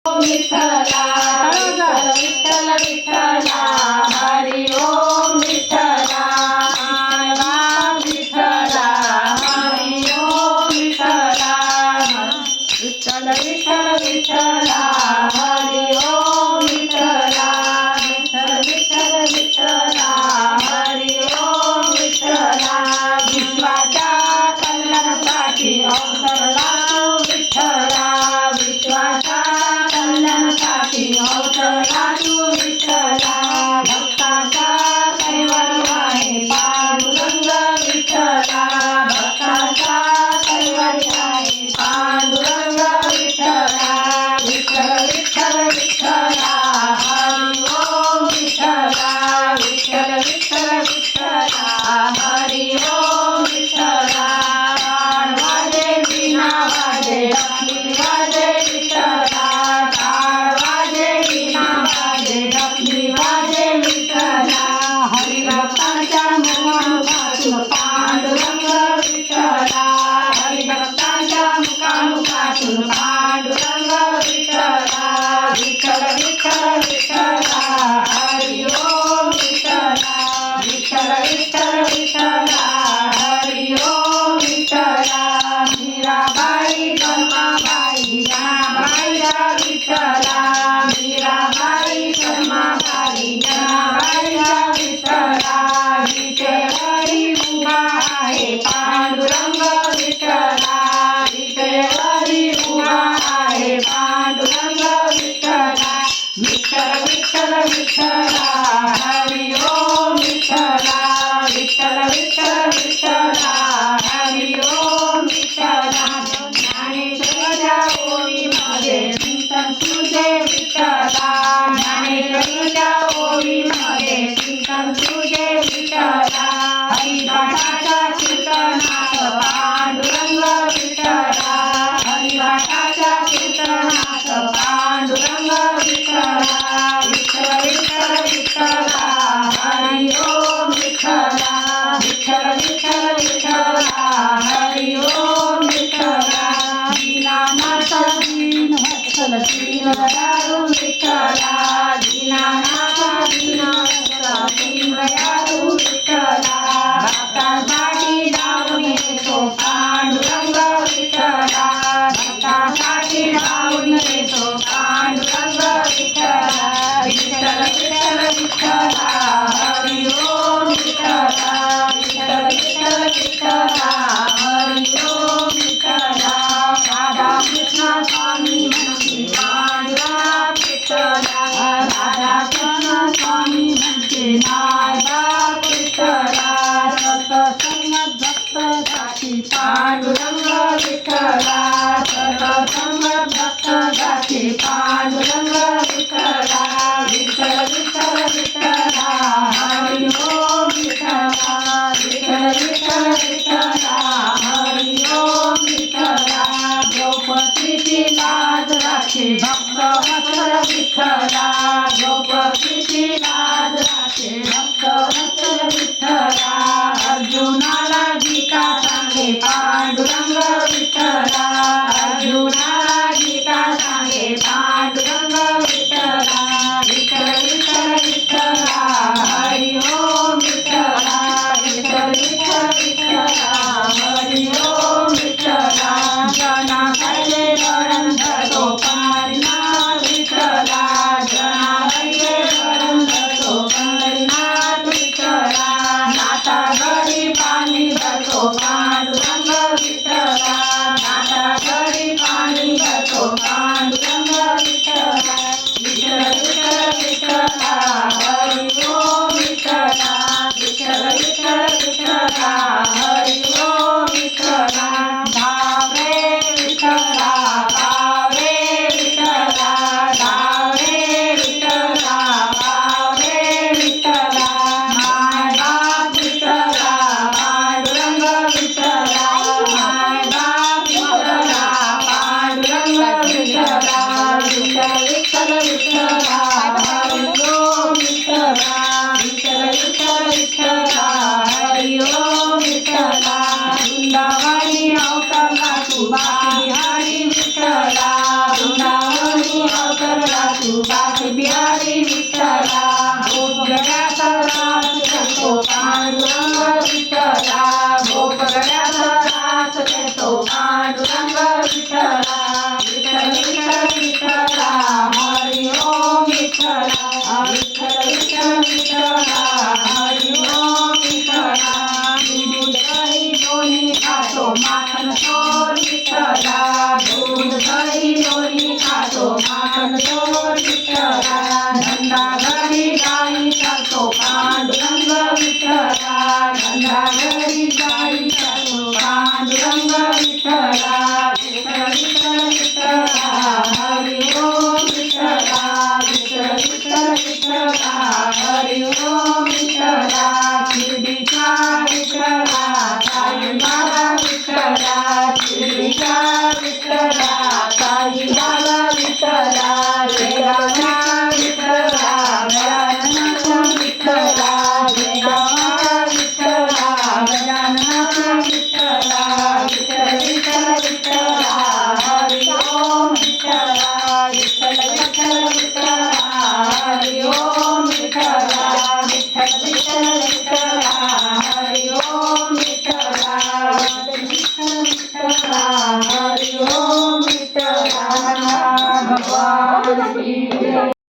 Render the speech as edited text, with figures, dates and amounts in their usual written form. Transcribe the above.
विठ्ठला विठ्ठल विठ्ठला हरी ओम विठ्ठला विठ्ठला हरी ओम विठ्ठला विठ्ठल विठ्ठल विठ्ठला हरी ओम विठ्ठला विठ्ठल विठ्ठल विठ्ठला हरी ओम विठ्ठला विश्वाच्या कल्याणासाठी अवतरला विठ्ठला विश्वाच्या कल्याणासाठी अवतरला तू विठ्ठला भक्ताचा कैवारी आहे पांडुरंग विठ्ठला भक्ताचा कैवारी आहे पांडुरंग विठ्ठला विठ्ठल विठ्ठल विठ्ठला हरी ओम विठ्ठला विठ्ठल विठ्ठल विठ्ठला हरी ओम विठ्ठला टाळ वाजे वीणा वाजे डफली वाजे विठ्ठला टाळ वाजे वीणा वाजे डफली वाजे विठ्ठला हरिभक्तांच्या मुखामुखातून पांडुरंग विठ्ठला हरिभक्तांच्या मुखामुखातून पांडुरंग विठ्ठला विठ्ठल विठ्ठल विठ्ठला हरी ओम विठ्ठला विठ्ठल विठ्ठल विठ्ठला हरी ओम विठ्ठला मीराबाई कर्माबाई जनाबाईच्या विठ्ठला मीराबाई कर्माबाई जनाबाईच्या विठ्ठला विटेवरी उभा आहे पांडुरंग विठ्ठला विटेवरी उभा आहे पांडुरंग विठ्ठला विठ्ठल विठ्ठल विठ्ठला हरी ओम विठ्ठला विठ्ठल विठ्ठल विठ्ठला हरी ओम विठ्ठला ज्ञानेश्वराच्या ओळीमध्ये चिंतन तुझे विठ्ठला ज्ञानेश्वराच्या ओळीमध्ये चिंतन तुझे विठ्ठला हरिभटाच्या कीर्तनात पांडुरंग विठ्ठला हरिभटाच्या कीर्तनात पांडुरंग विठ्ठला विठ्ठल विठ्ठल विठ्ठला हरी ओम विठ्ठला विठ्ठल विठ्ठल विठ्ठला हरी ओम विठ्ठला दीनानाथ दीनवत्सल दीनदयाळु विठ्ठला दीनानाथ दीनवत्सल दीनदयाळु विठ्ठला भक्तांसाठी धावून येतो पांडुरंग विठ्ठला भक्तांसाठी धावून येतो पांडुरंग विठ्ठला विठ्ठल विठ्ठल विठ्ठला हरी ओम विठ्ठला विठ्ठल विठ्ठल विठ्ठला हरी ओम विठ्ठला राधा कृष्ण स्वामी म्हणते पांडुरंग विठ्ठला राधा कृष्ण स्वामी म्हणते नायक विठ्ठला सतसंग भक्तासाठी पांडुरंग विठ्ठला सतसंग भक्तासाठी पांडुरंग विठ्ठला विठ्ठल विठ्ठल विठ्ठला हरी ओम विठ्ठला विठ्ठल विठ्ठल विठ्ठला हरी ओम विठ्ठला द्रौपदीची लाज राखे भक्त वत्सल विठ्ठला द्रौपदीची लाज राखे भक्त वत्सल विठ्ठला अर्जुनाला गीता सांगे पांडुरंग विठ्ठला अर्जुनाला गीता सांगे पांडुरंग विठ्ठला विठ्ठल विठ्ठल विठ्ठला हरी ओम विठ्ठला विठ्ठल विठ्ठल विठ्ठला हरी ओम विठ्ठला जनाबाईचे वरण धरतो पंढरीनाथ विठ्ठला जनाबाईचे वरण धरतो पंढरीनाथ विठ्ठला नाता घरी पाणी सुभाष बिहारी विठ्ठला गोपगड्याचा रास करतो पांडुरंग विठ्ठला गोपगड्याचा रास करतो पांडुरंग विठ्ठला विठ्ठल विठ्ठल विठ्ठला हरी ओम विठ्ठला विठ्ठल विठ्ठल विठ्ठला हरी ओम विठ्ठला दूध दही दोन्ही खातो माखन चोर विठ्ठला दूध दही दोन्ही खातो माखन चोर विठ्ठला धंदा घरी गाई चालतो पांडुरंग विठ्ठला धंदा घरी गाई चालतो पांडुरंग विठ्ठला विठ्ठल विठ्ठल विठ्ठला हरी ओम विठ्ठला विठ्ठल विठ्ठल विठ्ठला हरी ओम विठ्ठला शिर्डीचा विठ्ठला साई बाबा विठ्ठला शिर्डीचा विठ्ठला साई बाबा विठ्ठला वेदांचा विठ्ठला गजाननाचा विठ्ठला वेदांचा विठ्ठला गजाननाचा विठ्ठला विठ्ठल विठ्ठल विठ्ठला हरी ओम विठ्ठला विठ्ठल विठ्ठल विठ्ठला हरी ओम विठ्ठला विठ्ठल